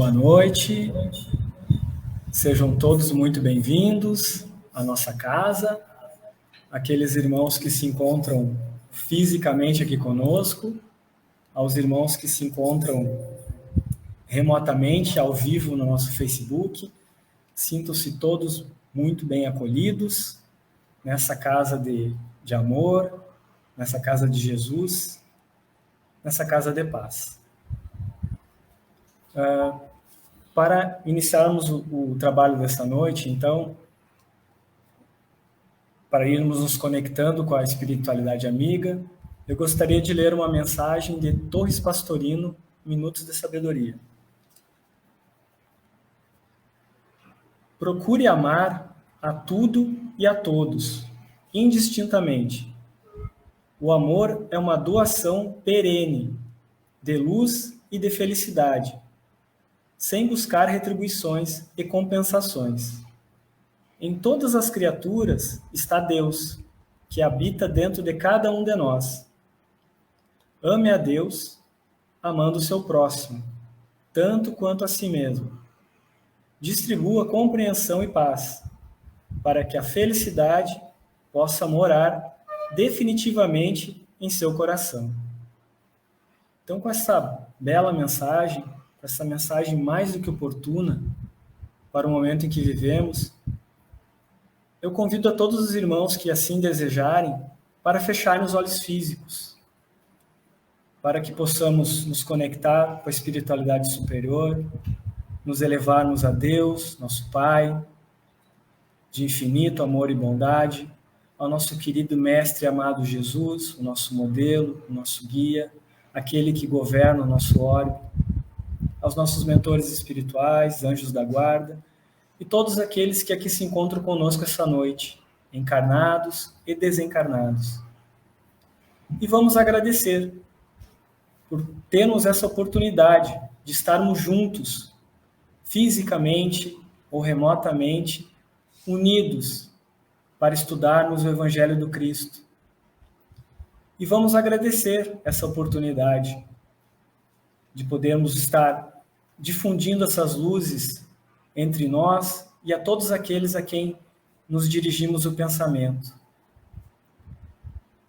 boa noite. Sejam todos muito bem-vindos à nossa casa. Aqueles irmãos que se encontram fisicamente aqui conosco, aos irmãos que se encontram remotamente, ao vivo no nosso Facebook. Sintam-se todos muito bem acolhidos nessa casa de amor, nessa casa de Jesus, nessa casa de paz. Para iniciarmos o trabalho desta noite, então, para irmos nos conectando com a espiritualidade amiga, eu gostaria de ler uma mensagem de Torres Pastorino, Minutos de Sabedoria. Procure amar a tudo e a todos, indistintamente. O amor é uma doação perene, de luz e de felicidade, sem buscar retribuições e compensações. Em todas as criaturas está Deus, que habita dentro de cada um de nós. Ame a Deus, amando o seu próximo, tanto quanto a si mesmo. Distribua compreensão e paz, para que a felicidade possa morar definitivamente em seu coração. Então, com essa bela mensagem, com essa mensagem mais do que oportuna para o momento em que vivemos, eu convido a todos os irmãos que assim desejarem para fecharem os olhos físicos, para que possamos nos conectar com a espiritualidade superior, nos elevarmos a Deus, nosso Pai, de infinito amor e bondade, ao nosso querido Mestre amado Jesus, o nosso modelo, o nosso guia, aquele que governa o nosso orbe, aos nossos mentores espirituais, anjos da guarda, e todos aqueles que aqui se encontram conosco essa noite, encarnados e desencarnados. E vamos agradecer por termos essa oportunidade de estarmos juntos, fisicamente ou remotamente, unidos para estudarmos o Evangelho do Cristo. E vamos agradecer essa oportunidade de podermos estar difundindo essas luzes entre nós e a todos aqueles a quem nos dirigimos o pensamento.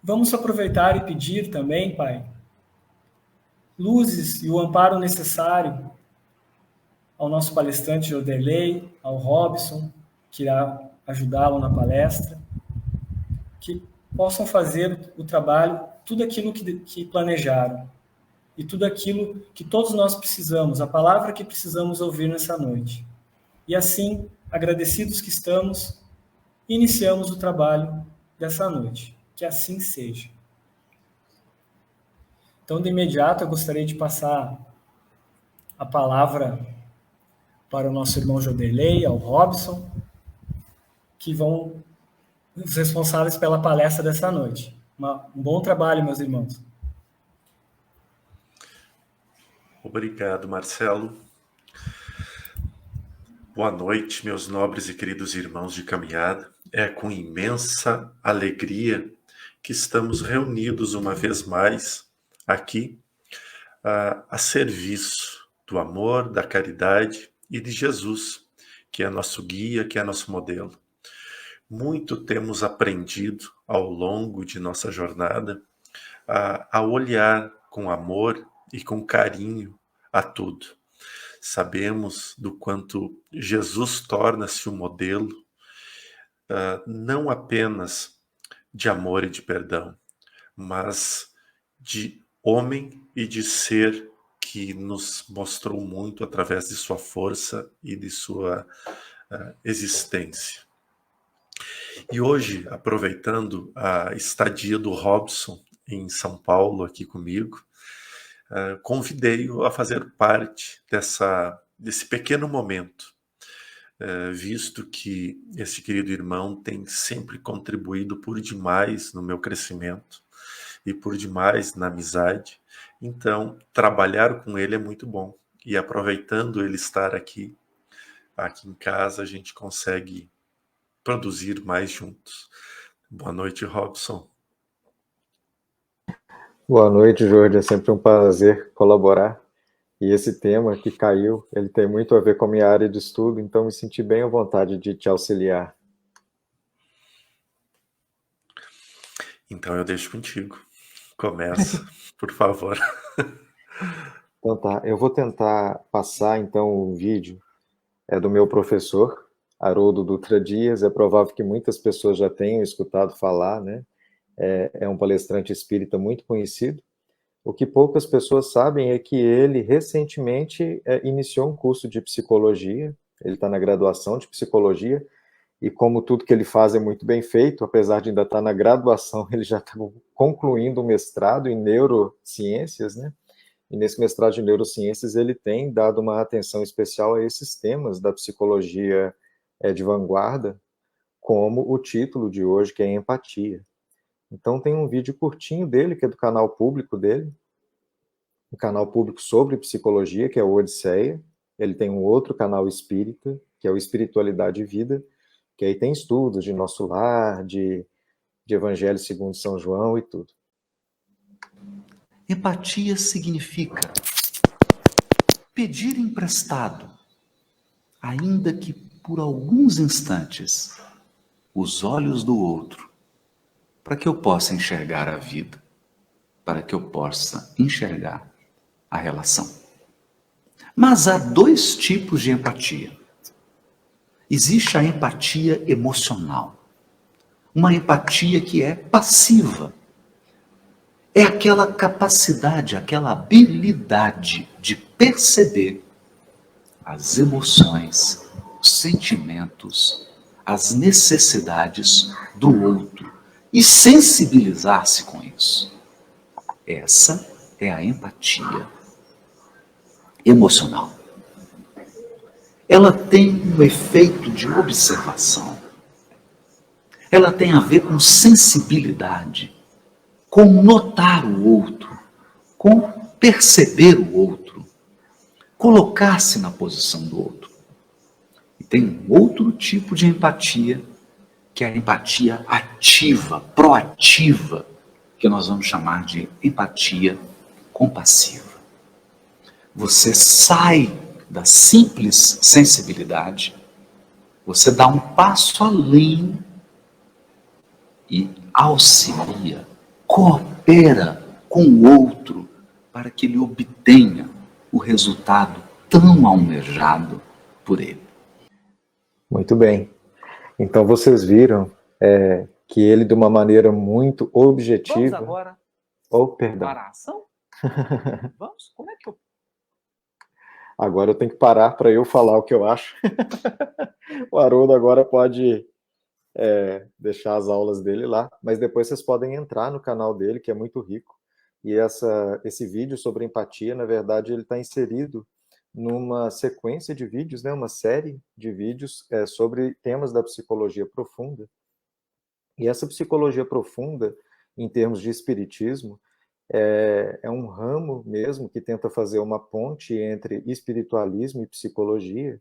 Vamos aproveitar e pedir também, Pai, luzes e o amparo necessário ao nosso palestrante Joderley, ao Robson, que irá ajudá-lo na palestra, que possam fazer o trabalho, tudo aquilo que planejaram, e tudo aquilo que todos nós precisamos, a palavra que precisamos ouvir nessa noite. E assim, agradecidos que estamos, iniciamos o trabalho dessa noite. Que assim seja. Então, de imediato, eu gostaria de passar a palavra para o nosso irmão Joderley, ao Robson, que vão os responsáveis pela palestra dessa noite. Um bom trabalho, meus irmãos. Obrigado, Marcelo. Boa noite, meus nobres e queridos irmãos de caminhada. É com imensa alegria que estamos reunidos uma vez mais aqui a serviço do amor, da caridade e de Jesus, que é nosso guia, que é nosso modelo. Muito temos aprendido ao longo de nossa jornada a olhar com amor e com carinho a tudo. Sabemos do quanto Jesus torna-se um modelo, não apenas de amor e de perdão, mas de homem e de ser que nos mostrou muito através de sua força e de sua existência. E hoje, aproveitando a estadia do Robson em São Paulo aqui comigo, convidei-o a fazer parte desse pequeno momento, visto que esse querido irmão tem sempre contribuído por demais no meu crescimento e por demais na amizade. Então, trabalhar com ele é muito bom. E aproveitando ele estar aqui em casa, a gente consegue produzir mais juntos. Boa noite, Robson. Boa noite, Jorge. É sempre um prazer colaborar E esse tema que caiu, ele tem muito a ver com a minha área de estudo, então me senti bem à vontade de te auxiliar. Então eu deixo contigo. Começa, por favor. Então tá, eu vou tentar passar então o vídeo, é do meu professor, Haroldo Dutra Dias, é provável que muitas pessoas já tenham escutado falar, né? É um palestrante espírita muito conhecido. O que poucas pessoas sabem é que ele recentemente iniciou um curso de psicologia, ele está na graduação de psicologia, e como tudo que ele faz é muito bem feito, apesar de ainda estar na graduação, ele já está concluindo o mestrado em neurociências, né? E nesse mestrado de neurociências ele tem dado uma atenção especial a esses temas da psicologia de vanguarda, como o título de hoje, que é empatia. Então tem um vídeo curtinho dele, que é do canal público dele, um canal público sobre psicologia, que é o Odisseia. Ele tem um outro canal espírita, que é o Espiritualidade e Vida, que aí tem estudos de Nosso Lar, de Evangelho segundo São João e tudo. Empatia significa pedir emprestado, ainda que por alguns instantes, os olhos do outro, para que eu possa enxergar a vida, para que eu possa enxergar a relação. Mas há dois tipos de empatia. Existe a empatia emocional, uma empatia que é passiva. É aquela capacidade, aquela habilidade de perceber as emoções, os sentimentos, as necessidades do outro e sensibilizar-se com isso. Essa é a empatia emocional. Ela tem um efeito de observação. Ela tem a ver com sensibilidade, com notar o outro, com perceber o outro, colocar-se na posição do outro. E tem um outro tipo de empatia, que é a empatia ativa, proativa, que nós vamos chamar de empatia compassiva. Você sai da simples sensibilidade, você dá um passo além e auxilia, coopera com o outro para que ele obtenha o resultado tão almejado por ele. Muito bem. Então vocês viram que ele, de uma maneira muito objetiva... Vamos agora perdão. para a ação? Vamos? Como é que eu... Agora eu tenho que parar para eu falar o que eu acho. O Haroldo agora pode deixar as aulas dele lá, mas depois vocês podem entrar no canal dele, que é muito rico. E esse vídeo sobre empatia, na verdade, ele está inserido numa sequência de vídeos, né, uma série de vídeos sobre temas da psicologia profunda. E essa psicologia profunda, em termos de espiritismo, é um ramo mesmo que tenta fazer uma ponte entre espiritualismo e psicologia,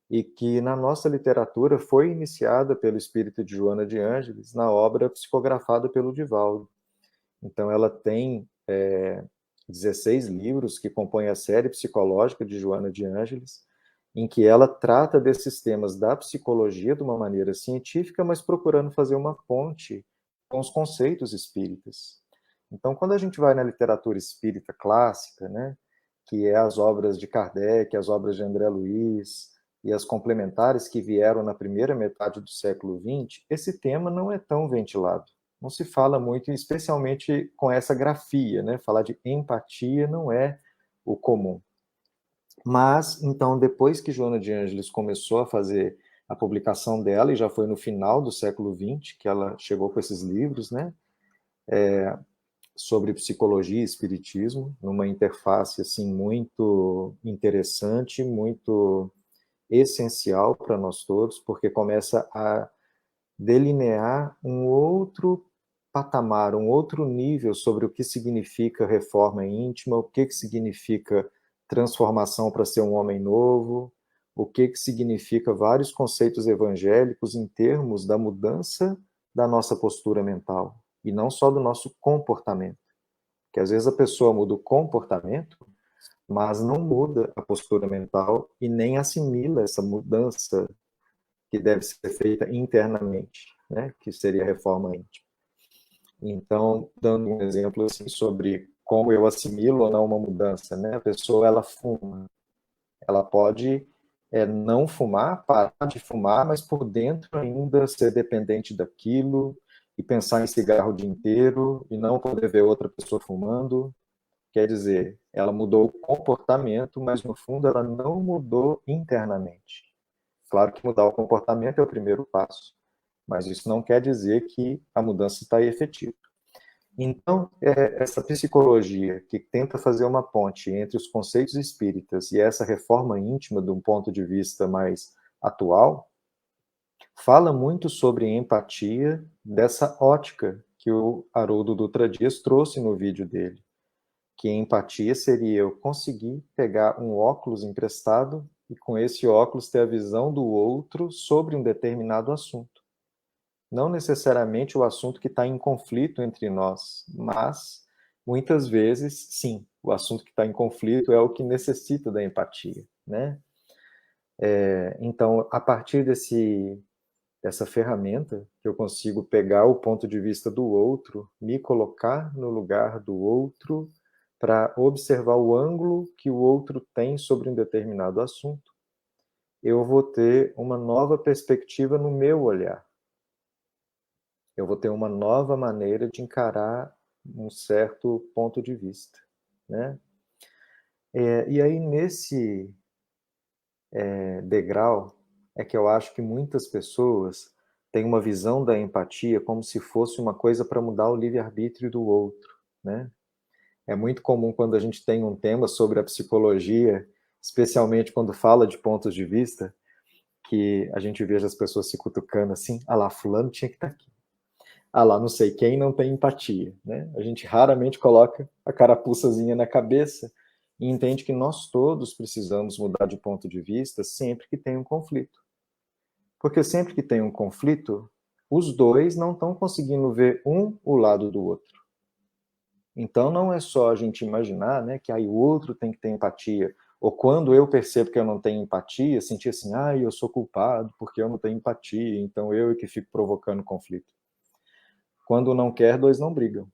e que na nossa literatura foi iniciada pelo espírito de Joana de Ângeles na obra psicografada pelo Divaldo. Então ela tem 16 livros que compõem a série psicológica de Joana de Ângeles, em que ela trata desses temas da psicologia de uma maneira científica, mas procurando fazer uma ponte com os conceitos espíritas. Então, quando a gente vai na literatura espírita clássica, né, que é as obras de Kardec, as obras de André Luiz e as complementares que vieram na primeira metade do século XX, esse tema não é tão ventilado. Não se fala muito, especialmente com essa grafia, né? Falar de empatia não é o comum. Mas, então, depois que Joana de Ângeles começou a fazer a publicação dela, e já foi no final do século XX que ela chegou com esses livros, né? Sobre psicologia e espiritismo, numa interface assim, muito interessante, muito essencial para nós todos, porque começa a delinear um outro patamar, um outro nível sobre o que significa reforma íntima, o que significa transformação para ser um homem novo, o que significa vários conceitos evangélicos em termos da mudança da nossa postura mental, e não só do nosso comportamento. Porque às vezes a pessoa muda o comportamento, mas não muda a postura mental e nem assimila essa mudança que deve ser feita internamente, né? Que seria a reforma íntima. Então, dando um exemplo assim sobre como eu assimilo ou não uma mudança, né? A pessoa, ela fuma, ela pode não fumar, parar de fumar, mas por dentro ainda ser dependente daquilo e pensar em cigarro o dia inteiro e não poder ver outra pessoa fumando. Quer dizer, ela mudou o comportamento, mas no fundo ela não mudou internamente. Claro que mudar o comportamento é o primeiro passo, mas isso não quer dizer que a mudança está efetiva. Então, essa psicologia que tenta fazer uma ponte entre os conceitos espíritas e essa reforma íntima de um ponto de vista mais atual, fala muito sobre empatia dessa ótica que o Haroldo Dutra Dias trouxe no vídeo dele, que empatia seria eu conseguir pegar um óculos emprestado e com esse óculos ter a visão do outro sobre um determinado assunto. Não necessariamente o assunto que está em conflito entre nós, mas muitas vezes, sim, o assunto que está em conflito é o que necessita da empatia, né? Então, a partir dessa ferramenta, que eu consigo pegar o ponto de vista do outro, me colocar no lugar do outro, para observar o ângulo que o outro tem sobre um determinado assunto, eu vou ter uma nova perspectiva no meu olhar. Eu vou ter uma nova maneira de encarar um certo ponto de vista, né? E aí, nesse degrau, é que eu acho que muitas pessoas têm uma visão da empatia como se fosse uma coisa para mudar o livre-arbítrio do outro, né? É muito comum quando a gente tem um tema sobre a psicologia, especialmente quando fala de pontos de vista, que a gente veja as pessoas se cutucando assim, ah lá, fulano tinha que estar aqui. Ah lá, não sei quem não tem empatia, né? A gente raramente coloca a carapuçazinha na cabeça e entende que nós todos precisamos mudar de ponto de vista sempre que tem um conflito. Porque sempre que tem um conflito, os dois não estão conseguindo ver o lado do outro. Então não é só a gente imaginar, né, que aí o outro tem que ter empatia, ou quando eu percebo que eu não tenho empatia, sentir assim, eu sou culpado porque eu não tenho empatia, então eu é que fico provocando conflito. Quando não quer, dois não brigam.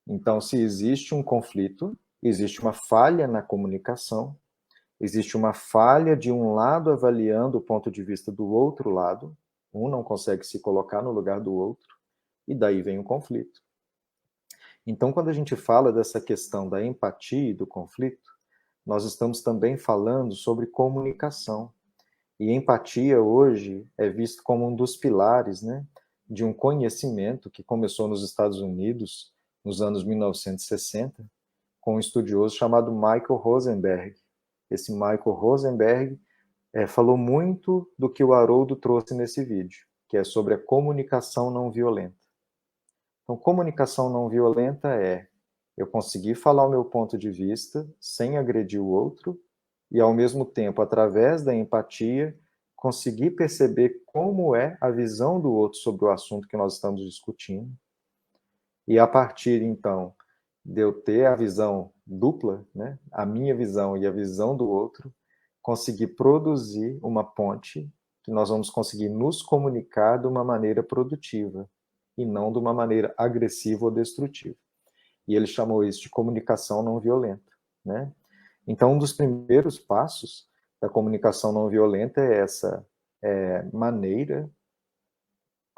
Então, se existe um conflito, existe uma falha na comunicação, existe uma falha de um lado avaliando o ponto de vista do outro lado, um não consegue se colocar no lugar do outro, e daí vem o conflito. Então, quando a gente fala dessa questão da empatia e do conflito, nós estamos também falando sobre comunicação. E empatia hoje é visto como um dos pilares, né, de um conhecimento que começou nos Estados Unidos nos anos 1960, com um estudioso chamado Michael Rosenberg. Esse Michael Rosenberg falou muito do que o Haroldo trouxe nesse vídeo, que é sobre a comunicação não violenta. Então, comunicação não violenta é eu conseguir falar o meu ponto de vista sem agredir o outro e, ao mesmo tempo, através da empatia, conseguir perceber como é a visão do outro sobre o assunto que nós estamos discutindo. E, a partir, então, de eu ter a visão dupla, né, a minha visão e a visão do outro, conseguir produzir uma ponte que nós vamos conseguir nos comunicar de uma maneira produtiva e não de uma maneira agressiva ou destrutiva. E ele chamou isso de comunicação não violenta, né? Então, um dos primeiros passos da comunicação não violenta é essa maneira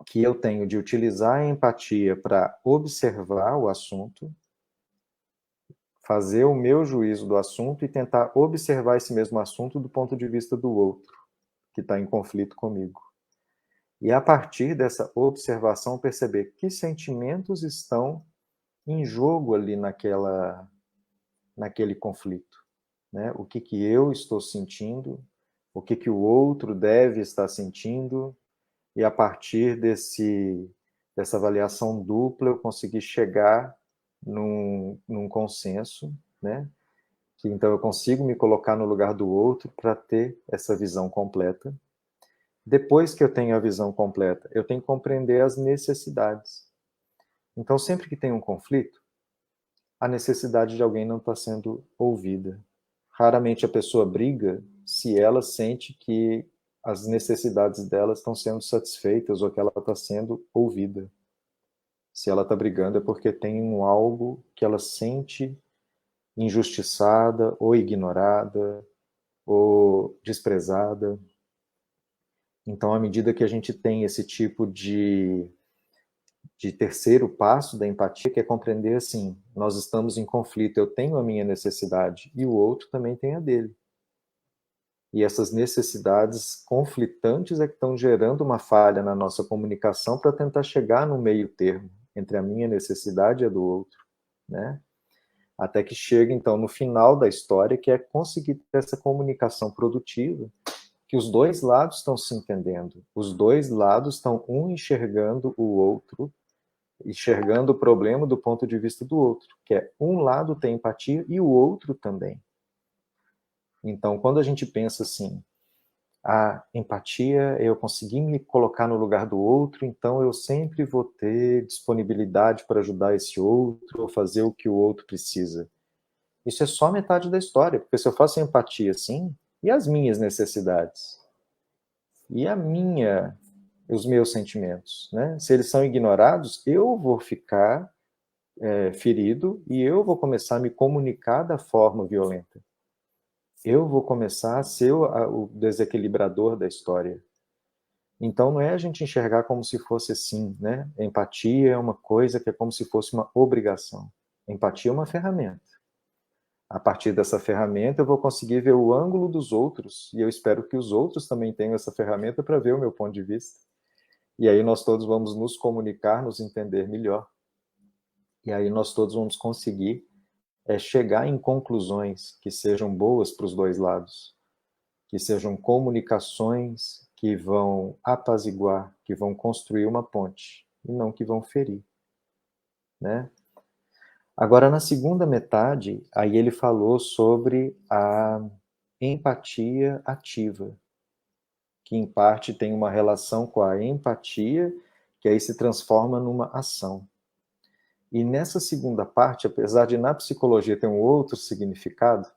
que eu tenho de utilizar a empatia para observar o assunto, fazer o meu juízo do assunto e tentar observar esse mesmo assunto do ponto de vista do outro, que está em conflito comigo. E a partir dessa observação perceber que sentimentos estão em jogo ali naquele conflito, né? O que eu estou sentindo, o que o outro deve estar sentindo, e a partir dessa avaliação dupla eu consegui chegar num consenso, né? Que então eu consigo me colocar no lugar do outro para ter essa visão completa. Depois que eu tenho a visão completa, eu tenho que compreender as necessidades. Então, sempre que tem um conflito, a necessidade de alguém não está sendo ouvida. Raramente a pessoa briga se ela sente que as necessidades dela estão sendo satisfeitas ou que ela está sendo ouvida. Se ela está brigando é porque tem algo que ela sente injustiçada ou ignorada ou desprezada. Então, à medida que a gente tem esse tipo de terceiro passo da empatia, que é compreender assim, nós estamos em conflito, eu tenho a minha necessidade e o outro também tem a dele. E essas necessidades conflitantes é que estão gerando uma falha na nossa comunicação para tentar chegar no meio termo entre a minha necessidade e a do outro, né? Até que chega, então, no final da história, que é conseguir ter essa comunicação produtiva, que os dois lados estão se entendendo, os dois lados estão um enxergando o outro, enxergando o problema do ponto de vista do outro, que é um lado tem empatia e o outro também. Então, quando a gente pensa assim, a empatia, eu conseguir me colocar no lugar do outro, então eu sempre vou ter disponibilidade para ajudar esse outro, ou fazer o que o outro precisa. Isso é só metade da história, porque se eu faço empatia assim, e as minhas necessidades? E os meus sentimentos, né? Se eles são ignorados, eu vou ficar ferido e eu vou começar a me comunicar da forma violenta. Eu vou começar a ser o desequilibrador da história. Então não é a gente enxergar como se fosse assim, né? Empatia é uma coisa que é como se fosse uma obrigação. Empatia é uma ferramenta. A partir dessa ferramenta eu vou conseguir ver o ângulo dos outros, e eu espero que os outros também tenham essa ferramenta para ver o meu ponto de vista. E aí nós todos vamos nos comunicar, nos entender melhor. E aí nós todos vamos conseguir chegar em conclusões que sejam boas para os dois lados, que sejam comunicações que vão apaziguar, que vão construir uma ponte, e não que vão ferir, né? Agora, na segunda metade, aí ele falou sobre a empatia ativa, que em parte tem uma relação com a empatia, que aí se transforma numa ação. E nessa segunda parte, apesar de na psicologia ter um outro significado,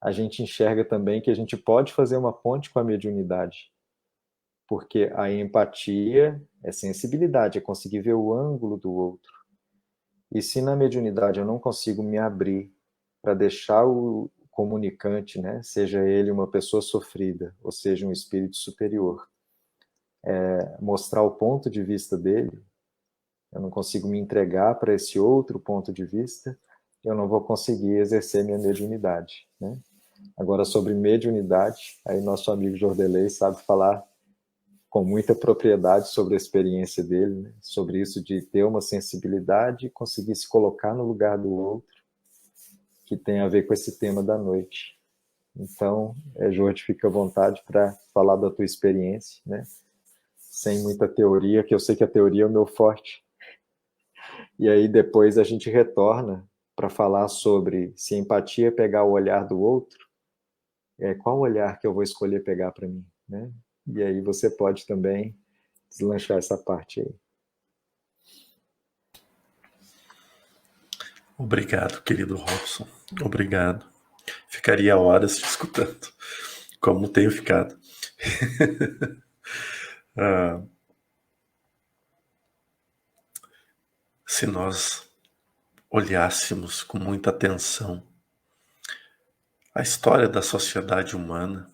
a gente enxerga também que a gente pode fazer uma ponte com a mediunidade. Porque a empatia é sensibilidade, é conseguir ver o ângulo do outro. E se na mediunidade eu não consigo me abrir para deixar o comunicante, né, seja ele uma pessoa sofrida, ou seja um espírito superior, mostrar o ponto de vista dele, eu não consigo me entregar para esse outro ponto de vista, eu não vou conseguir exercer minha mediunidade, né? Agora, sobre mediunidade, aí nosso amigo Jordelei sabe falar com muita propriedade sobre a experiência dele, né? Sobre isso de ter uma sensibilidade e conseguir se colocar no lugar do outro, que tem a ver com esse tema da noite. Então, Jorge, fica à vontade para falar da tua experiência, né? Sem muita teoria, que eu sei que a teoria é o meu forte. E aí depois a gente retorna para falar sobre se empatia é pegar o olhar do outro, qual olhar que eu vou escolher pegar para mim, né? E aí você pode também deslanchar essa parte aí. Obrigado, querido Robson. Obrigado. Ficaria horas te escutando, como tenho ficado. Se nós olhássemos com muita atenção a história da sociedade humana,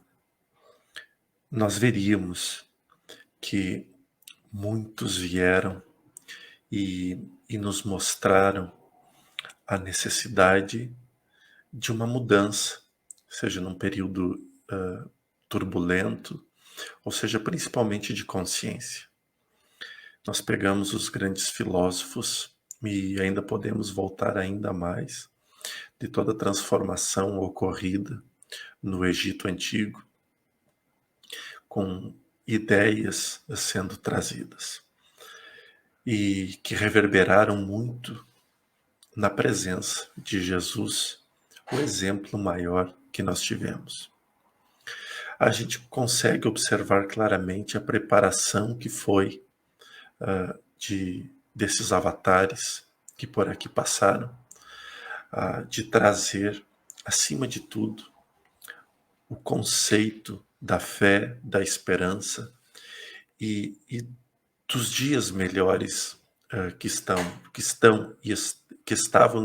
nós veríamos que muitos vieram e nos mostraram a necessidade de uma mudança, seja num período turbulento, ou seja, principalmente de consciência. Nós pegamos os grandes filósofos e ainda podemos voltar ainda mais de toda a transformação ocorrida no Egito Antigo, com ideias sendo trazidas e que reverberaram muito na presença de Jesus, o exemplo maior que nós tivemos. A gente consegue observar claramente a preparação que foi desses avatares que por aqui passaram, de trazer, acima de tudo, o conceito da fé, da esperança e dos dias melhores que estavam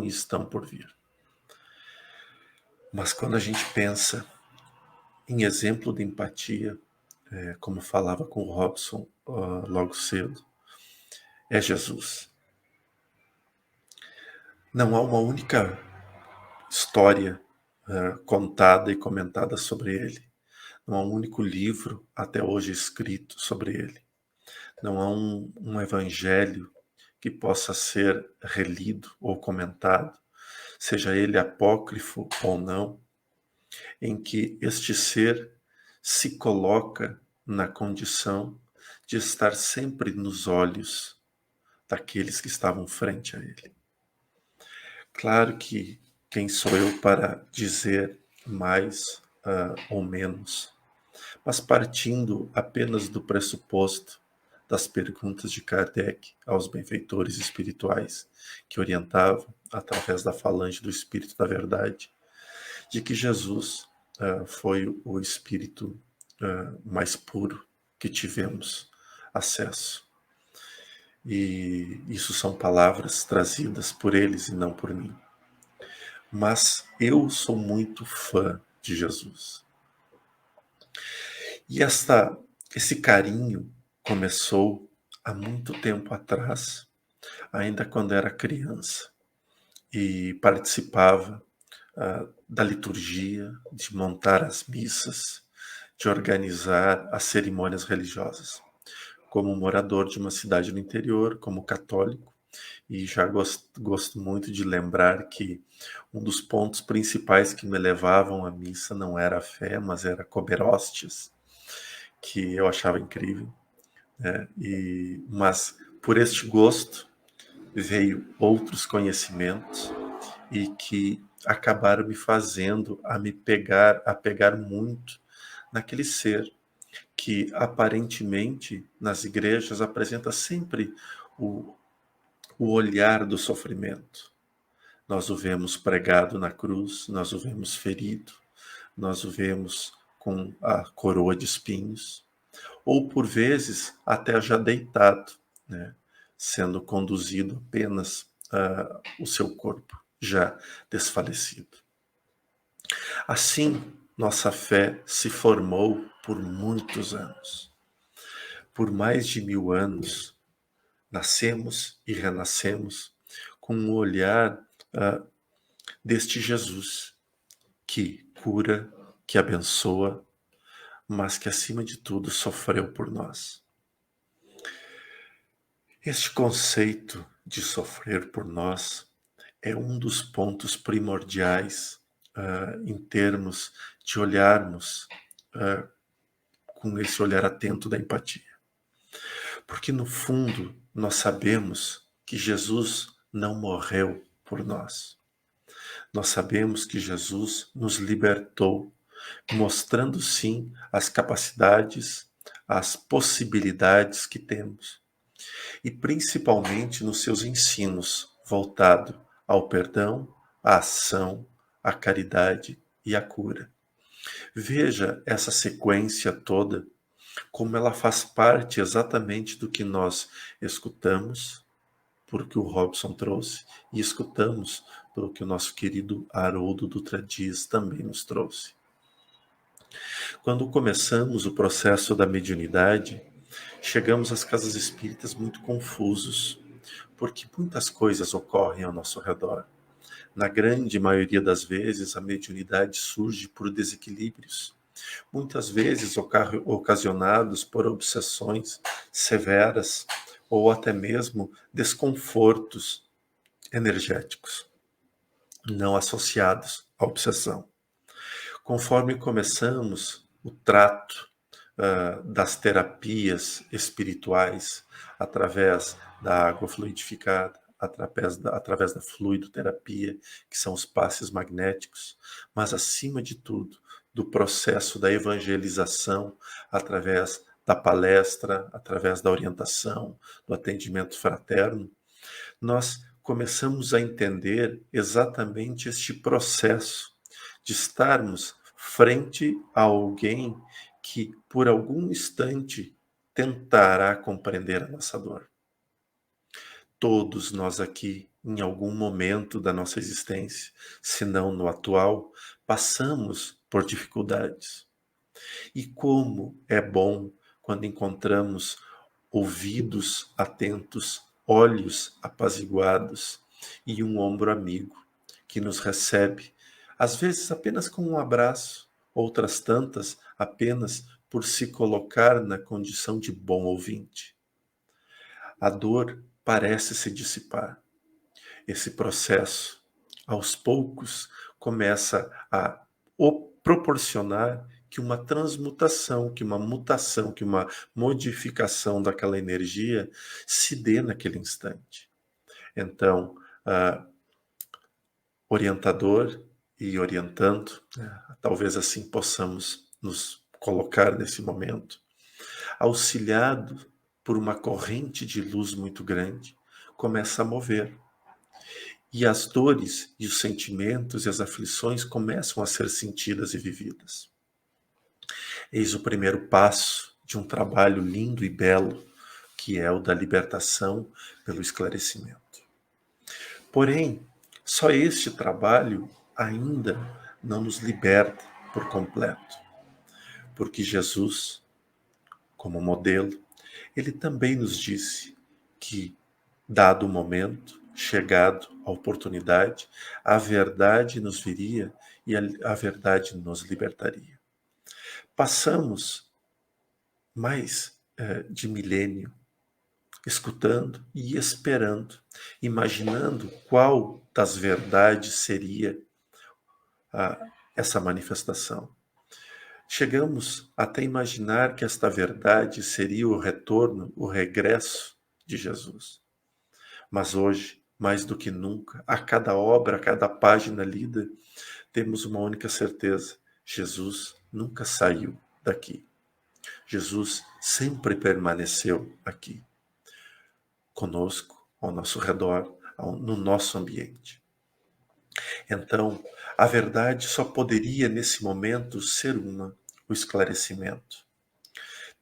e estão por vir. Mas quando a gente pensa em exemplo de empatia, como falava com o Robson logo cedo, é Jesus. Não há uma única história contada e comentada sobre ele. Não há um único livro até hoje escrito sobre ele. Não há um evangelho que possa ser relido ou comentado, seja ele apócrifo ou não, em que este ser se coloca na condição de estar sempre nos olhos daqueles que estavam frente a ele. Claro que quem sou eu para dizer mais ou menos, mas partindo apenas do pressuposto das perguntas de Kardec aos benfeitores espirituais que orientavam através da falange do Espírito da Verdade, de que Jesus foi o Espírito mais puro que tivemos acesso. E isso são palavras trazidas por eles e não por mim. Mas eu sou muito fã de Jesus. E esse carinho começou há muito tempo atrás, ainda quando era criança, e participava da liturgia, de montar as missas, de organizar as cerimônias religiosas. Como morador de uma cidade no interior, como católico, e já gosto muito de lembrar que um dos pontos principais que me levavam à missa não era a fé, mas era comer hóstias, que eu achava incrível, né? Mas por este gosto veio outros conhecimentos e que acabaram me fazendo a pegar muito naquele ser que aparentemente nas igrejas apresenta sempre o olhar do sofrimento. Nós o vemos pregado na cruz, nós o vemos ferido, nós o vemos com a coroa de espinhos, ou por vezes até já deitado, né, sendo conduzido apenas o seu corpo já desfalecido. Assim, nossa fé se formou por muitos anos. Por mais de 1000 anos, nascemos e renascemos com um olhar deste Jesus que cura, que abençoa, mas que acima de tudo sofreu por nós. Este conceito de sofrer por nós é um dos pontos primordiais em termos de olharmos com esse olhar atento da empatia. Porque no fundo nós sabemos que Jesus não morreu por nós. Nós sabemos que Jesus nos libertou, mostrando sim as capacidades, as possibilidades que temos. E principalmente nos seus ensinos, voltado ao perdão, à ação, à caridade e à cura. Veja essa sequência toda, como ela faz parte exatamente do que nós escutamos, por que o Robson trouxe, e escutamos pelo que o nosso querido Haroldo Dutra Dias também nos trouxe. Quando começamos o processo da mediunidade, chegamos às casas espíritas muito confusos, porque muitas coisas ocorrem ao nosso redor. Na grande maioria das vezes, a mediunidade surge por desequilíbrios, muitas vezes ocasionados por obsessões severas ou até mesmo desconfortos energéticos, não associados à obsessão. Conforme começamos o trato das terapias espirituais através da água fluidificada, através da fluidoterapia, que são os passes magnéticos, mas acima de tudo, do processo da evangelização através da palestra, através da orientação, do atendimento fraterno, nós começamos a entender exatamente este processo de estarmos frente a alguém que, por algum instante, tentará compreender a nossa dor. Todos nós aqui, em algum momento da nossa existência, se não no atual, passamos por dificuldades. E como é bom quando encontramos ouvidos atentos, olhos apaziguados e um ombro amigo que nos recebe, às vezes apenas com um abraço, outras tantas apenas por se colocar na condição de bom ouvinte. A dor parece se dissipar. Esse processo, aos poucos, começa a proporcionar que uma transmutação, que uma mutação, que uma modificação daquela energia se dê naquele instante. Então, orientador e orientando, talvez assim possamos nos colocar nesse momento, auxiliado por uma corrente de luz muito grande, começa a mover. E as dores e os sentimentos e as aflições começam a ser sentidas e vividas. Eis o primeiro passo de um trabalho lindo e belo, que é o da libertação pelo esclarecimento. Porém, só este trabalho ainda não nos liberta por completo, porque Jesus, como modelo, ele também nos disse que, dado o momento, chegado a oportunidade, a verdade nos viria e a verdade nos libertaria. Passamos mais de milênio escutando e esperando, imaginando qual das verdades seria essa manifestação. Chegamos até imaginar que esta verdade seria o retorno, o regresso de Jesus. Mas hoje, mais do que nunca, a cada obra, a cada página lida, temos uma única certeza: Jesus nunca saiu daqui. Jesus sempre permaneceu aqui, conosco, ao nosso redor, no nosso ambiente. Então, a verdade só poderia, nesse momento, ser uma: o esclarecimento.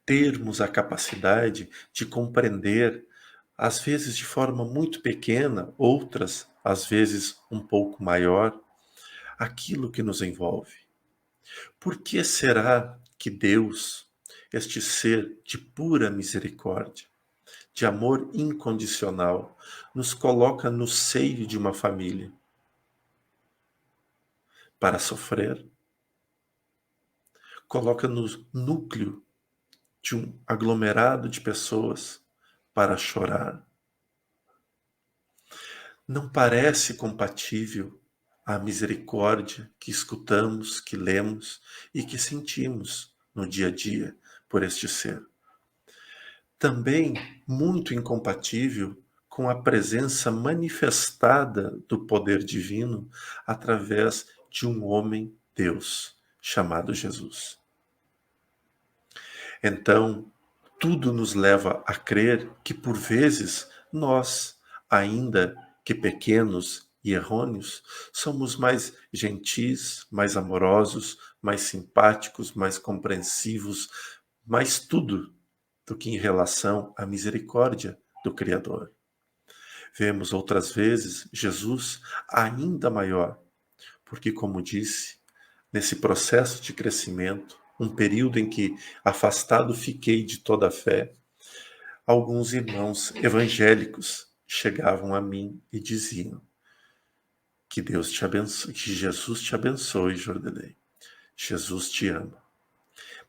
Termos a capacidade de compreender, às vezes de forma muito pequena, outras, às vezes, um pouco maior, aquilo que nos envolve. Por que será que Deus, este ser de pura misericórdia, de amor incondicional, nos coloca no seio de uma família para sofrer? Coloca no núcleo de um aglomerado de pessoas para chorar. Não parece compatível a misericórdia que escutamos, que lemos e que sentimos no dia a dia por este ser. Também muito incompatível com a presença manifestada do poder divino através de um homem Deus chamado Jesus. Então, tudo nos leva a crer que, por vezes, nós, ainda que pequenos e errôneos, somos mais gentis, mais amorosos, mais simpáticos, mais compreensivos, mais tudo do que em relação à misericórdia do Criador. Vemos outras vezes Jesus ainda maior, porque, como disse, nesse processo de crescimento, um período em que afastado fiquei de toda a fé, alguns irmãos evangélicos chegavam a mim e diziam: que Deus te abençoe, que Jesus te abençoe, Jordelei. Jesus te ama.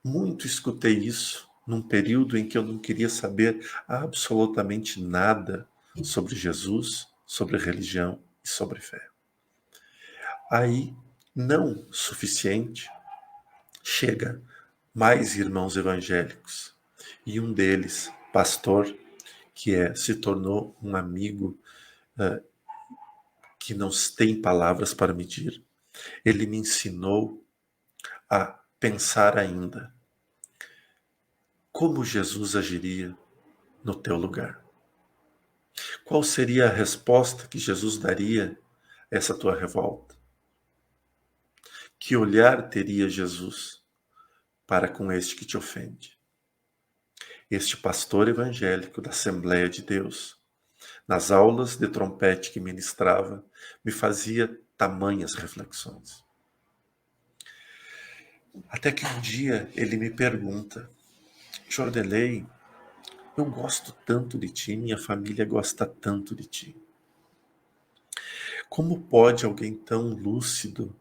Muito escutei isso num período em que eu não queria saber absolutamente nada sobre Jesus, sobre religião e sobre fé. Aí, não suficiente, chega mais irmãos evangélicos, e um deles, pastor, que se tornou um amigo que não tem palavras para medir. Ele me ensinou a pensar ainda como Jesus agiria no teu lugar. Qual seria a resposta que Jesus daria a essa tua revolta? Que olhar teria Jesus para com este que te ofende? Este pastor evangélico da Assembleia de Deus, nas aulas de trompete que ministrava, me fazia tamanhas reflexões. Até que um dia ele me pergunta: Jordelei, eu gosto tanto de ti, minha família gosta tanto de ti. Como pode alguém tão lúcido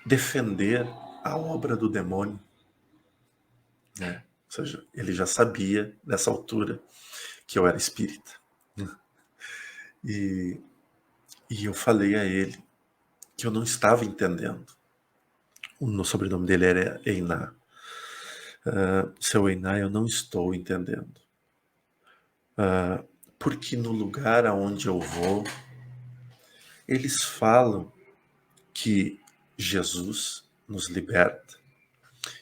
defender a obra do demônio? Né? Ou seja, ele já sabia, nessa altura, que eu era espírita. E eu falei a ele que eu não estava entendendo. O sobrenome dele era Einá. Seu Einá, eu não estou entendendo. Porque no lugar aonde eu vou, eles falam que Jesus nos liberta,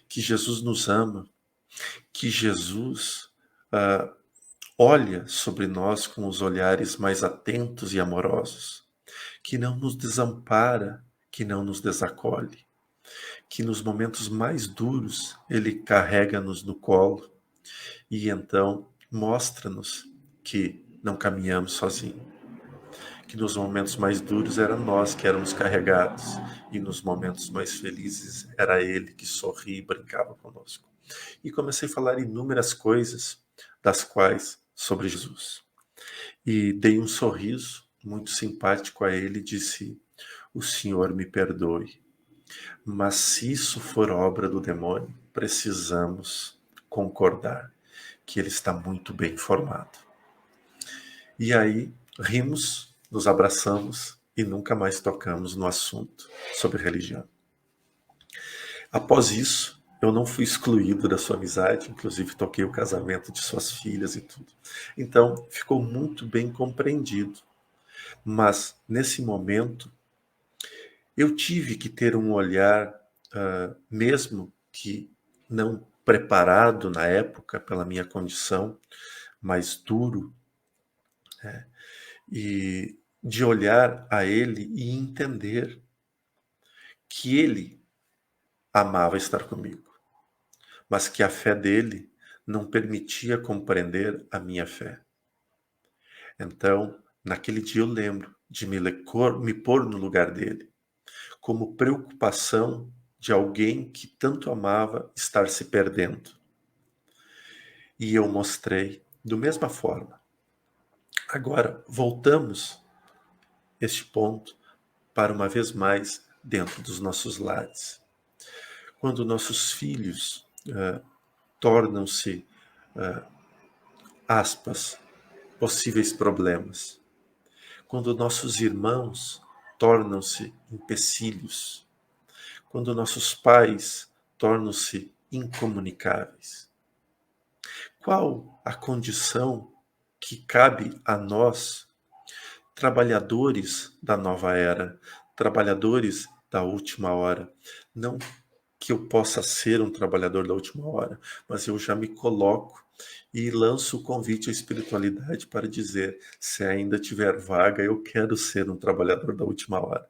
que Jesus nos ama, que Jesus olha sobre nós com os olhares mais atentos e amorosos, que não nos desampara, que não nos desacolhe, que nos momentos mais duros Ele carrega-nos no colo e então mostra-nos que não caminhamos sozinhos, que nos momentos mais duros era nós que éramos carregados e nos momentos mais felizes era Ele que sorria e brincava conosco. E comecei a falar inúmeras coisas, das quais sobre Jesus. E dei um sorriso muito simpático a ele e disse: o Senhor me perdoe, mas se isso for obra do demônio, precisamos concordar que ele está muito bem informado. E aí rimos, nos abraçamos e nunca mais tocamos no assunto sobre religião. Após isso, eu não fui excluído da sua amizade, inclusive toquei o casamento de suas filhas e tudo. Então, ficou muito bem compreendido. Mas, nesse momento, eu tive que ter um olhar, mesmo que não preparado na época pela minha condição, mais duro, e de olhar a ele e entender que ele amava estar comigo, mas que a fé dele não permitia compreender a minha fé. Então, naquele dia eu lembro de me pôr no lugar dele, como preocupação de alguém que tanto amava estar se perdendo. E eu mostrei da mesma forma. Agora, voltamos este ponto para uma vez mais dentro dos nossos lares. Quando nossos filhos tornam-se, aspas, possíveis problemas. Quando nossos irmãos tornam-se empecilhos. Quando nossos pais tornam-se incomunicáveis. Qual a condição que cabe a nós, trabalhadores da nova era, trabalhadores da última hora? Não que eu possa ser um trabalhador da última hora, mas eu já me coloco e lanço o convite à espiritualidade para dizer: se ainda tiver vaga, eu quero ser um trabalhador da última hora.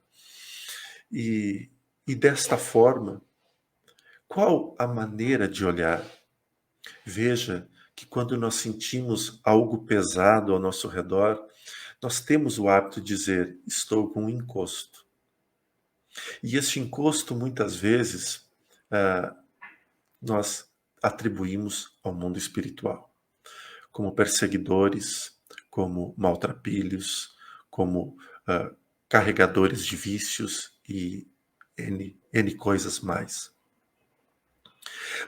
E desta forma, qual a maneira de olhar? Veja que quando nós sentimos algo pesado ao nosso redor, nós temos o hábito de dizer: estou com um encosto. E este encosto, muitas vezes, nós atribuímos ao mundo espiritual, como perseguidores, como maltrapilhos, como carregadores de vícios e N coisas mais.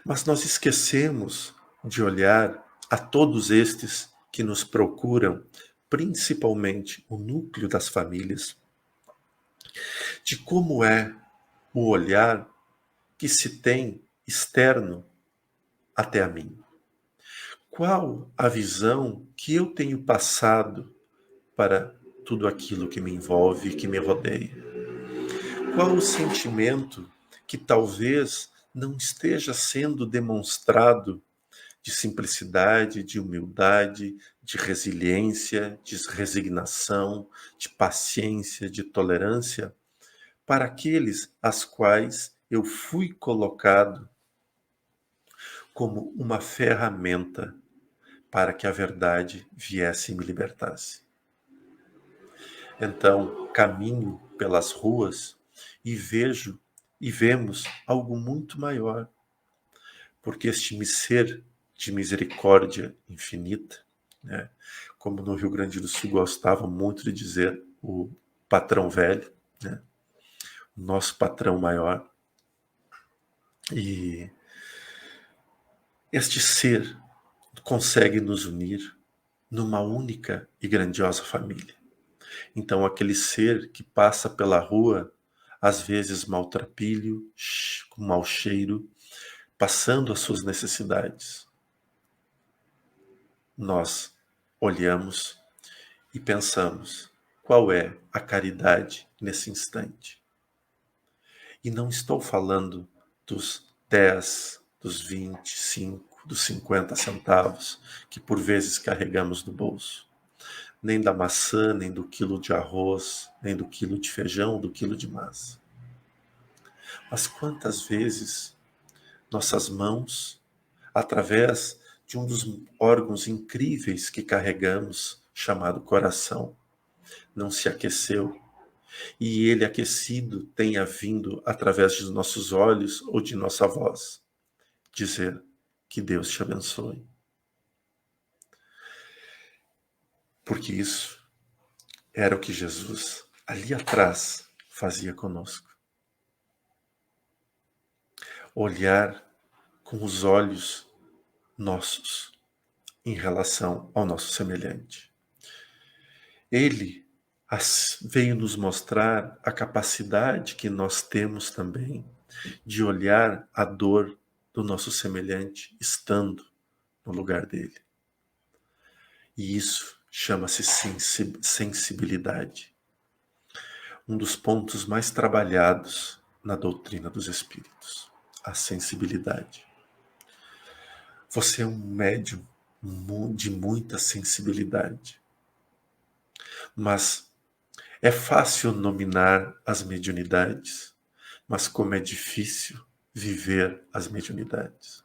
Mas nós esquecemos de olhar a todos estes que nos procuram, principalmente o núcleo das famílias, de como é o olhar que se tem externo até a mim. Qual a visão que eu tenho passado para tudo aquilo que me envolve e que me rodeia? Qual o sentimento que talvez não esteja sendo demonstrado de simplicidade, de humildade, de resiliência, de resignação, de paciência, de tolerância, para aqueles às quais eu fui colocado como uma ferramenta para que a verdade viesse e me libertasse. Então, caminho pelas ruas e vejo e vemos algo muito maior, porque este ser de misericórdia infinita, né, como no Rio Grande do Sul gostavam muito de dizer, o patrão velho, né, o nosso patrão maior, e este ser consegue nos unir numa única e grandiosa família. Então, aquele ser que passa pela rua, às vezes maltrapilho, com mau cheiro, passando as suas necessidades, nós olhamos e pensamos, qual é a caridade nesse instante? E não estou falando dos 10, dos 25, dos 50 centavos que por vezes carregamos no bolso. Nem da maçã, nem do quilo de arroz, nem do quilo de feijão, do quilo de massa. Mas quantas vezes nossas mãos, através de um dos órgãos incríveis que carregamos, chamado coração, não se aqueceu, e ele aquecido tenha vindo através de nossos olhos ou de nossa voz, dizer que Deus te abençoe. Porque isso era o que Jesus, ali atrás, fazia conosco. Olhar com os olhos nossos em relação ao nosso semelhante. Ele veio nos mostrar a capacidade que nós temos também de olhar a dor do nosso semelhante estando no lugar dele. E isso chama-se sensibilidade. Um dos pontos mais trabalhados na doutrina dos espíritos, a sensibilidade. Você é um médium de muita sensibilidade. Mas é fácil nominar as mediunidades, mas como é difícil viver as mediunidades.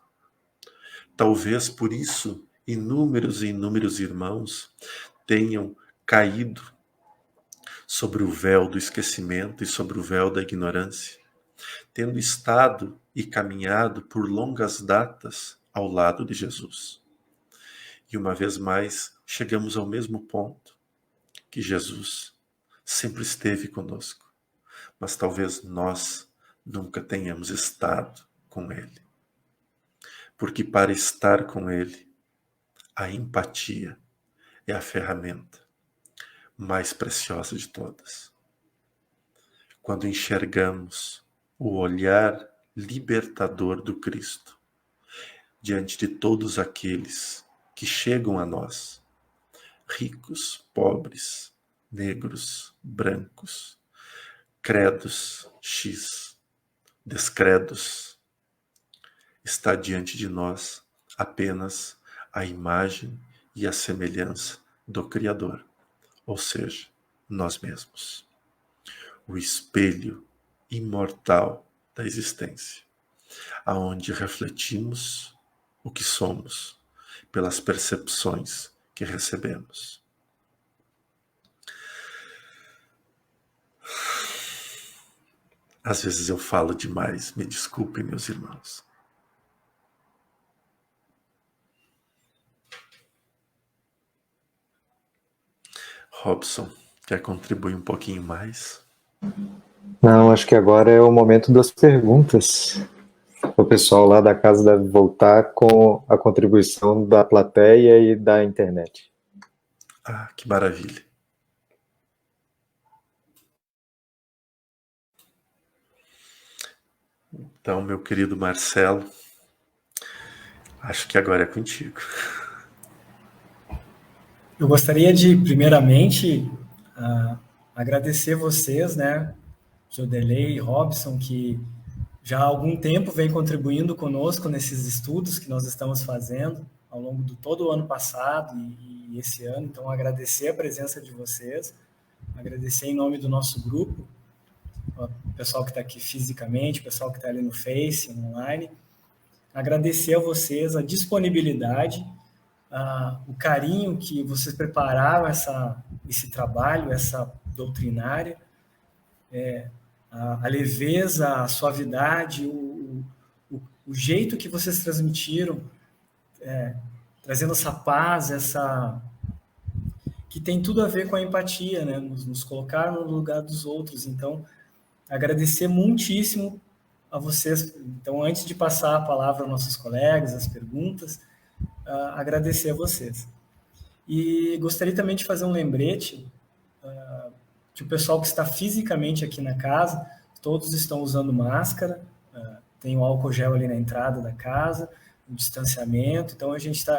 Talvez por isso inúmeros e inúmeros irmãos tenham caído sobre o véu do esquecimento e sobre o véu da ignorância, tendo estado e caminhado por longas datas ao lado de Jesus. E uma vez mais, chegamos ao mesmo ponto, que Jesus sempre esteve conosco, mas talvez nós nunca tenhamos estado com Ele. Porque para estar com Ele, a empatia é a ferramenta mais preciosa de todas. Quando enxergamos o olhar libertador do Cristo diante de todos aqueles que chegam a nós, ricos, pobres, negros, brancos, credos, X, descredos, está diante de nós apenas a imagem e a semelhança do Criador, ou seja, nós mesmos. O espelho imortal da existência, aonde refletimos o que somos pelas percepções que recebemos. Às vezes eu falo demais, me desculpem, meus irmãos. Robson, quer contribuir um pouquinho mais? Não, acho que agora é o momento das perguntas. O pessoal lá da casa deve voltar com a contribuição da plateia e da internet. Ah, que maravilha. Então, meu querido Marcelo, acho que agora é contigo. Eu gostaria de, primeiramente, agradecer vocês, né, Jodelei e Robson, que já há algum tempo vem contribuindo conosco nesses estudos que nós estamos fazendo ao longo de todo o ano passado e esse ano. Então, agradecer a presença de vocês, agradecer em nome do nosso grupo, o pessoal que está aqui fisicamente, o pessoal que está ali no Face, online, agradecer a vocês a disponibilidade, o carinho que vocês prepararam esse trabalho, essa doutrinária, a leveza, a suavidade, o jeito que vocês transmitiram, trazendo essa paz, que tem tudo a ver com a empatia, né? Nos colocar no lugar dos outros. Então, agradecer muitíssimo a vocês. Então, antes de passar a palavra aos nossos colegas, as perguntas, agradecer a vocês. E gostaria também de fazer um lembrete que o pessoal que está fisicamente aqui na casa, todos estão usando máscara, tem o álcool gel ali na entrada da casa, o distanciamento. Então,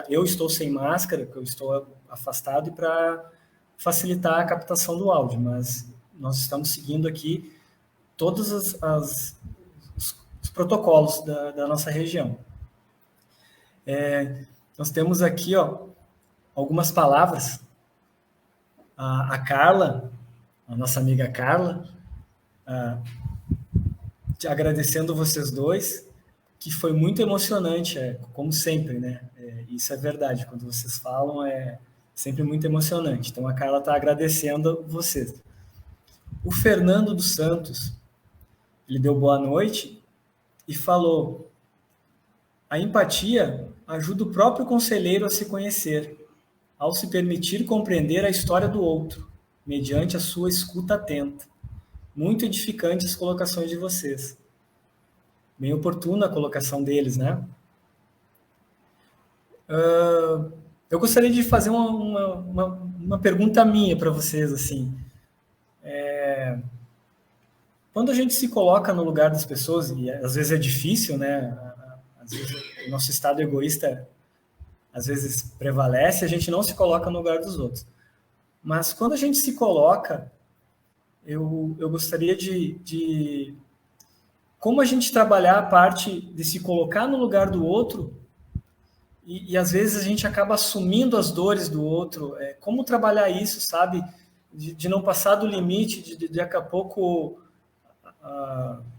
eu estou sem máscara, porque eu estou afastado, e para facilitar a captação do áudio, mas nós estamos seguindo aqui todos os protocolos da nossa região. Nós temos aqui algumas palavras. A Carla, a nossa amiga Carla, te agradecendo vocês dois, que foi muito emocionante, como sempre, né? Isso é verdade, quando vocês falam é sempre muito emocionante. Então a Carla está agradecendo vocês. O Fernando dos Santos, ele deu boa noite e falou: a empatia ajuda o próprio conselheiro a se conhecer, ao se permitir compreender a história do outro, mediante a sua escuta atenta. Muito edificante as colocações de vocês. Bem oportuna a colocação deles, né? Eu gostaria de fazer uma pergunta minha para vocês, assim. Quando a gente se coloca no lugar das pessoas, e às vezes é difícil, né? Às vezes o nosso estado egoísta às vezes prevalece, a gente não se coloca no lugar dos outros. Mas quando a gente se coloca, eu gostaria de como a gente trabalhar a parte de se colocar no lugar do outro e às vezes a gente acaba assumindo as dores do outro. Como trabalhar isso, sabe? De não passar do limite, de daqui a pouco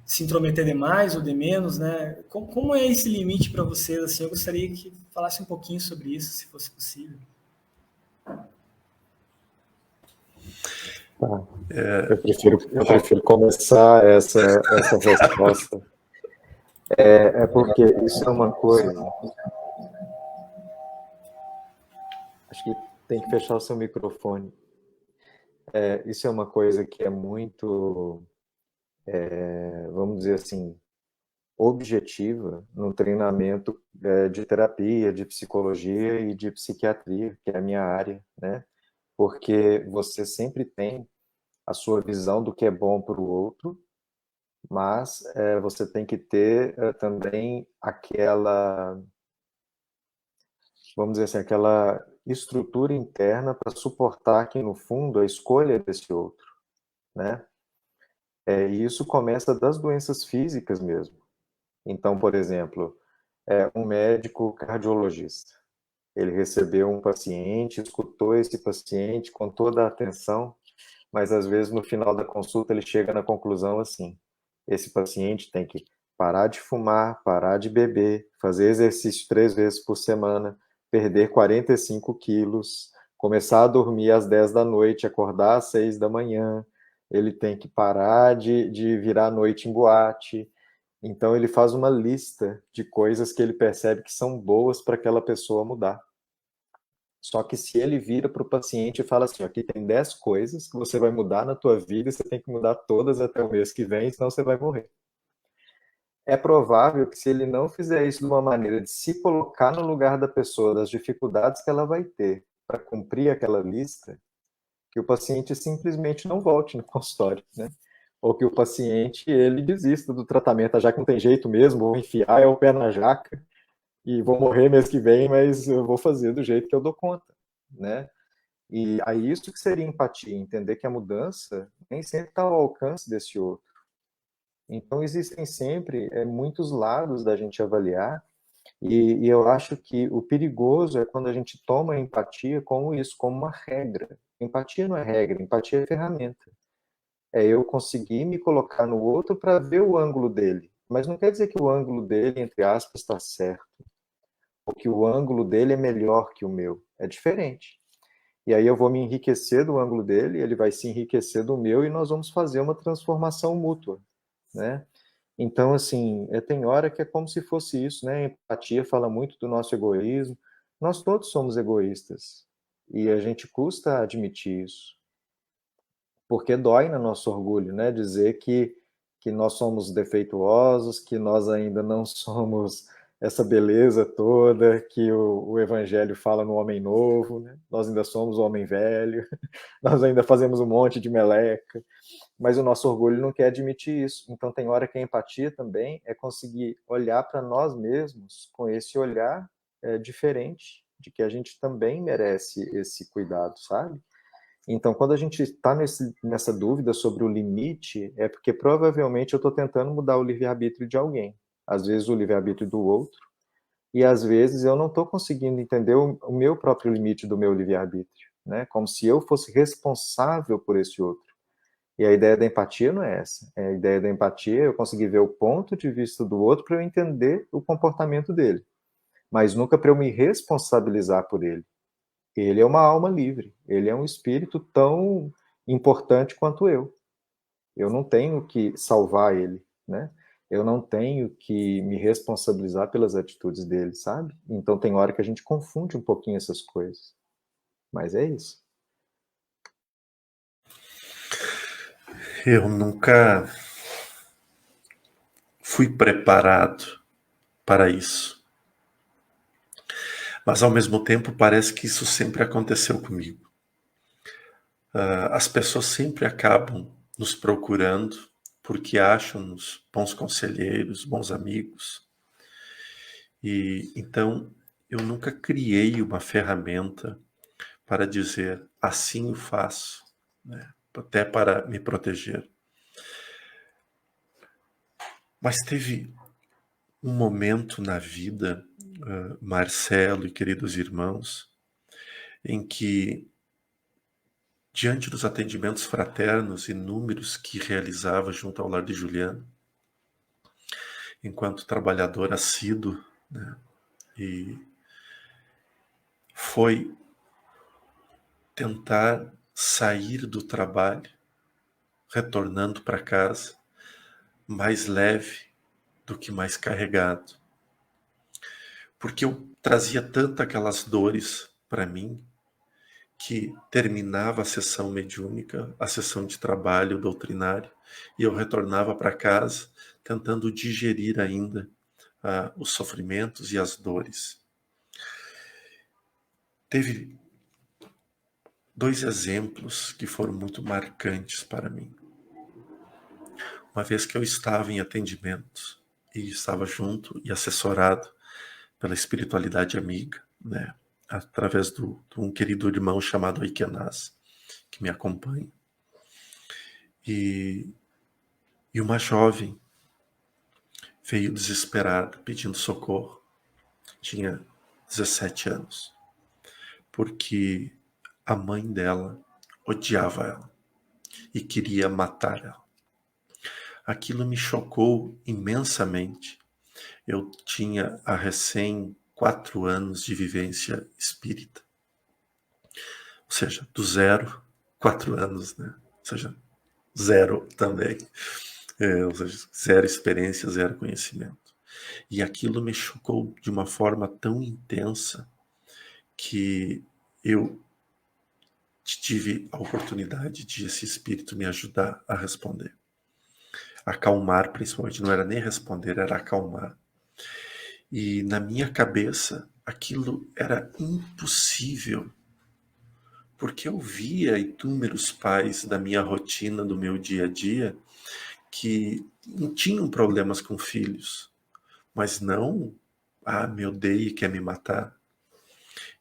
se intrometer demais ou de menos, né? Como é esse limite para vocês? Assim, eu gostaria que falasse um pouquinho sobre isso, se fosse possível. Eu prefiro começar essa resposta. Porque isso é uma coisa. Acho que tem que fechar o seu microfone. Isso é uma coisa que é muito, vamos dizer assim, objetiva no treinamento de terapia, de psicologia e de psiquiatria, que é a minha área, né? Porque você sempre tem a sua visão do que é bom para o outro, mas você tem que ter também aquela, vamos dizer assim, aquela estrutura interna para suportar que, no fundo, a escolha desse outro, né? E isso começa das doenças físicas mesmo. Então, por exemplo, um médico cardiologista, ele recebeu um paciente, escutou esse paciente com toda a atenção, mas às vezes no final da consulta ele chega na conclusão assim: esse paciente tem que parar de fumar, parar de beber, fazer exercício 3 vezes por semana, perder 45 quilos, começar a dormir às 10 da noite, acordar às 6 da manhã, ele tem que parar de virar à noite em boate. Então ele faz uma lista de coisas que ele percebe que são boas para aquela pessoa mudar. Só que se ele vira para o paciente e fala assim: aqui tem 10 coisas que você vai mudar na tua vida e você tem que mudar todas até o mês que vem, senão você vai morrer. É provável que, se ele não fizer isso de uma maneira de se colocar no lugar da pessoa, das dificuldades que ela vai ter para cumprir aquela lista, que o paciente simplesmente não volte no consultório, né? Ou que o paciente ele desista do tratamento, já que não tem jeito mesmo, vou enfiar o pé na jaca e vou morrer mês que vem, mas eu vou fazer do jeito que eu dou conta, né? E aí isso que seria empatia, entender que a mudança nem sempre está ao alcance desse outro. Então, existem sempre muitos lados da gente avaliar, e eu acho que o perigoso é quando a gente toma a empatia como isso, como uma regra. Empatia não é regra, empatia é ferramenta. É eu conseguir me colocar no outro para ver o ângulo dele. Mas não quer dizer que o ângulo dele, entre aspas, está certo, ou que o ângulo dele é melhor que o meu. É diferente. E aí eu vou me enriquecer do ângulo dele, ele vai se enriquecer do meu, e nós vamos fazer uma transformação mútua, né? Então, assim, tem hora que é como se fosse isso, né? A empatia fala muito do nosso egoísmo. Nós todos somos egoístas. E a gente custa admitir isso. Porque dói no nosso orgulho, né? Dizer que nós somos defeituosos, que nós ainda não somos essa beleza toda que o Evangelho fala no homem novo, né? Nós ainda somos o homem velho, nós ainda fazemos um monte de meleca, mas o nosso orgulho não quer admitir isso. Então tem hora que a empatia também é conseguir olhar para nós mesmos com esse olhar diferente, de que a gente também merece esse cuidado, sabe? Então, quando a gente está nessa dúvida sobre o limite, é porque provavelmente eu estou tentando mudar o livre-arbítrio de alguém. Às vezes o livre-arbítrio do outro, e às vezes eu não estou conseguindo entender o meu próprio limite do meu livre-arbítrio, né? Como se eu fosse responsável por esse outro. E a ideia da empatia não é essa. A ideia da empatia é eu conseguir ver o ponto de vista do outro para eu entender o comportamento dele, mas nunca para eu me responsabilizar por ele. Ele é uma alma livre, ele é um espírito tão importante quanto eu. Eu não tenho que salvar ele, né? Eu não tenho que me responsabilizar pelas atitudes dele, sabe? Então tem hora que a gente confunde um pouquinho essas coisas. Mas é isso. Eu nunca fui preparado para isso. Mas, ao mesmo tempo, parece que isso sempre aconteceu comigo. As pessoas sempre acabam nos procurando porque acham-nos bons conselheiros, bons amigos. E então, eu nunca criei uma ferramenta para dizer assim eu faço, né? Até para me proteger. Mas teve um momento na vida, Marcelo e queridos irmãos, em que, diante dos atendimentos fraternos inúmeros que realizava junto ao lar de Juliano, enquanto trabalhador assíduo, né, e foi tentar sair do trabalho, retornando para casa, mais leve do que mais carregado. Porque eu trazia tanto aquelas dores para mim, que terminava a sessão mediúnica, a sessão de trabalho doutrinário, e eu retornava para casa tentando digerir ainda os sofrimentos e as dores. Teve 2 exemplos que foram muito marcantes para mim. Uma vez que eu estava em atendimento e estava junto e assessorado pela espiritualidade amiga, né, através de um querido irmão chamado Aikenaz, que me acompanha. E uma jovem veio desesperada, pedindo socorro. Tinha 17 anos. Porque a mãe dela odiava ela e queria matar ela. Aquilo me chocou imensamente. Eu tinha há recém 4 anos de vivência espírita. Ou seja, do 0, 4 anos, né? Ou seja, 0 também. Ou seja, 0 experiência, 0 conhecimento. E aquilo me chocou de uma forma tão intensa que eu tive a oportunidade de esse espírito me ajudar a responder. Acalmar, principalmente, não era nem responder, era acalmar. E na minha cabeça, aquilo era impossível, porque eu via inúmeros pais da minha rotina, do meu dia a dia, que não tinham problemas com filhos, mas não, me odeia e quer me matar.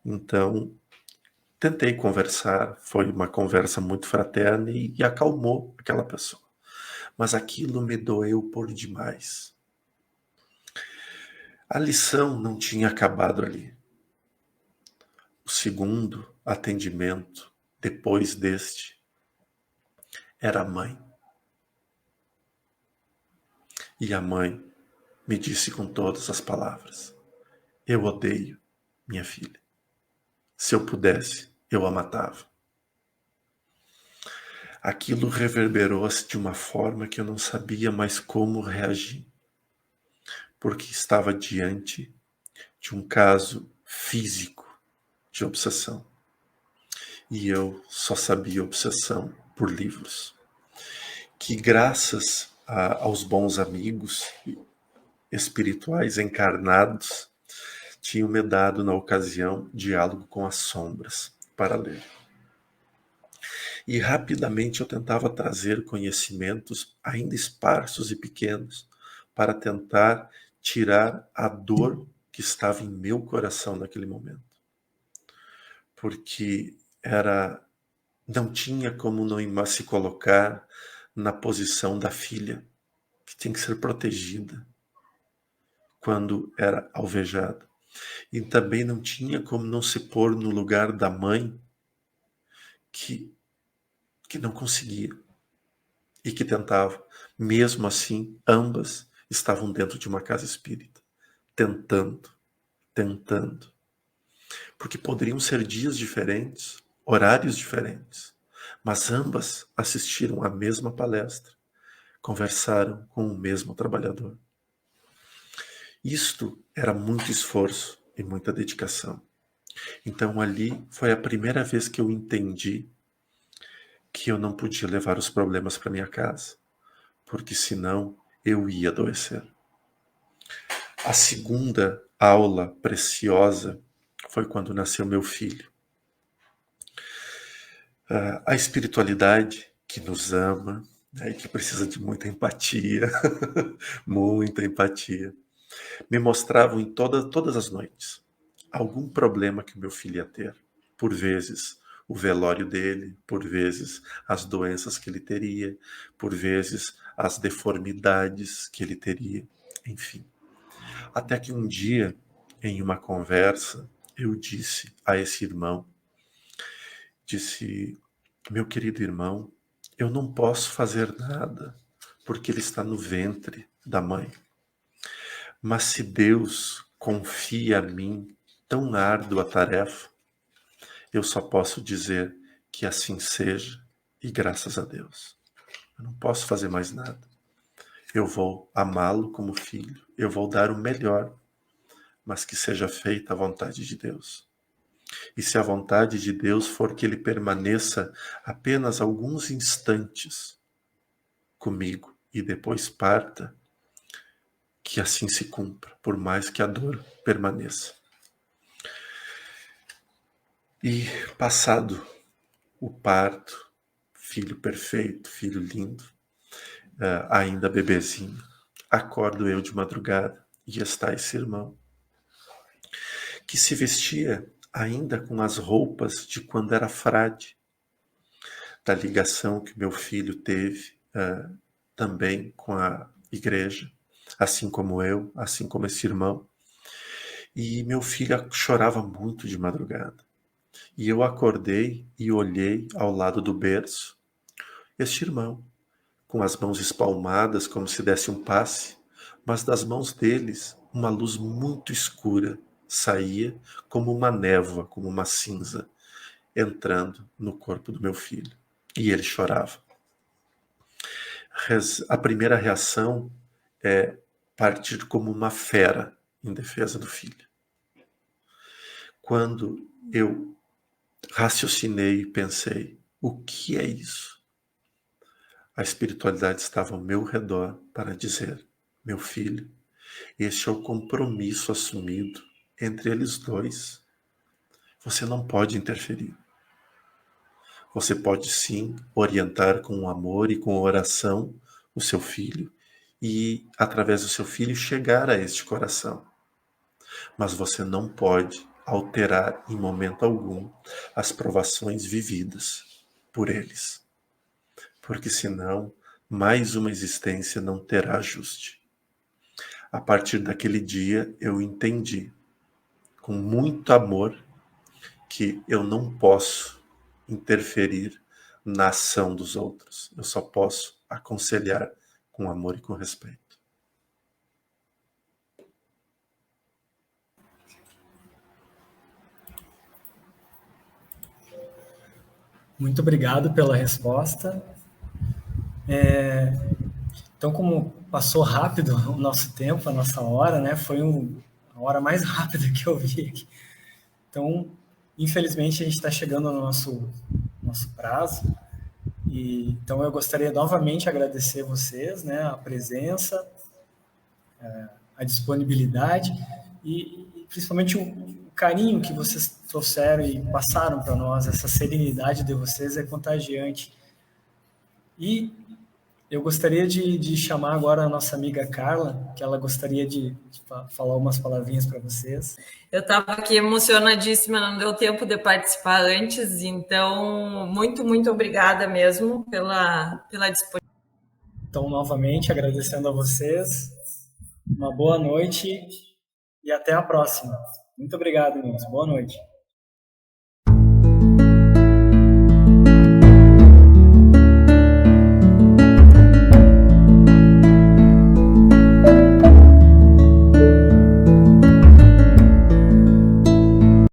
Então, tentei conversar, foi uma conversa muito fraterna e acalmou aquela pessoa. mas aquilo me doeu por demais. A lição não tinha acabado ali. O segundo atendimento, depois deste, era a mãe. E a mãe me disse com todas as palavras: eu odeio minha filha. Se eu pudesse, eu a matava. Aquilo reverberou-se de uma forma que eu não sabia mais como reagir, porque estava diante de um caso físico de obsessão. E eu só sabia obsessão por livros, que graças aos bons amigos espirituais encarnados tinham me dado na ocasião Diálogo com as Sombras para ler. E rapidamente eu tentava trazer conhecimentos ainda esparsos e pequenos para tentar tirar a dor que estava em meu coração naquele momento. Porque não tinha como não se colocar na posição da filha, que tem que ser protegida quando era alvejada. E também não tinha como não se pôr no lugar da mãe que não conseguia e que tentava. Mesmo assim, ambas estavam dentro de uma casa espírita, tentando. Porque poderiam ser dias diferentes, horários diferentes, mas ambas assistiram à mesma palestra, conversaram com o mesmo trabalhador. Isto era muito esforço e muita dedicação. Então ali foi a primeira vez que eu entendi que eu não podia levar os problemas para minha casa, porque senão eu ia adoecer. A segunda aula preciosa foi quando nasceu meu filho. A espiritualidade que nos ama, e que precisa de muita empatia, muita empatia, me mostravam em todas as noites algum problema que o meu filho ia ter. Por vezes o velório dele, por vezes as doenças que ele teria, por vezes as deformidades que ele teria, enfim. Até que um dia, em uma conversa, eu disse a esse irmão, meu querido irmão, eu não posso fazer nada, porque ele está no ventre da mãe. Mas se Deus confia a mim tão árdua tarefa, eu só posso dizer que assim seja e graças a Deus. Eu não posso fazer mais nada. Eu vou amá-lo como filho, eu vou dar o melhor, mas que seja feita a vontade de Deus. E se a vontade de Deus for que ele permaneça apenas alguns instantes comigo e depois parta, que assim se cumpra, por mais que a dor permaneça. E passado o parto, filho perfeito, filho lindo, ainda bebezinho, acordo eu de madrugada e está esse irmão, que se vestia ainda com as roupas de quando era frade, da ligação que meu filho teve também com a igreja, assim como eu, assim como esse irmão. E meu filho chorava muito de madrugada. E eu acordei e olhei ao lado do berço este irmão, com as mãos espalmadas como se desse um passe, mas das mãos deles uma luz muito escura saía como uma névoa, como uma cinza, entrando no corpo do meu filho. E ele chorava. A primeira reação é partir como uma fera em defesa do filho. Quando eu raciocinei e pensei, o que é isso? A espiritualidade estava ao meu redor para dizer, meu filho, este é o compromisso assumido entre eles dois. Você não pode interferir. Você pode sim orientar com amor e com oração o seu filho e, através do seu filho, chegar a este coração. Mas você não pode alterar em momento algum as provações vividas por eles. Porque senão mais uma existência não terá ajuste. A partir daquele dia, eu entendi, com muito amor, que eu não posso interferir na ação dos outros. Eu só posso aconselhar com amor e com respeito. Muito obrigado pela resposta. Então, como passou rápido o nosso tempo, a nossa hora, né? Foi a hora mais rápida que eu vi aqui. Então, infelizmente, a gente está chegando no nosso prazo. Então, eu gostaria novamente de agradecer vocês, né? A presença, a disponibilidade e principalmente o carinho que vocês trouxeram e passaram para nós. Essa serenidade de vocês é contagiante. E eu gostaria de chamar agora a nossa amiga Carla, que ela gostaria de falar umas palavrinhas para vocês. Eu estava aqui emocionadíssima, não deu tempo de participar antes, então muito, muito obrigada mesmo pela disponibilidade. Então, novamente, agradecendo a vocês, uma boa noite e até a próxima. Muito obrigado, meus. Boa noite.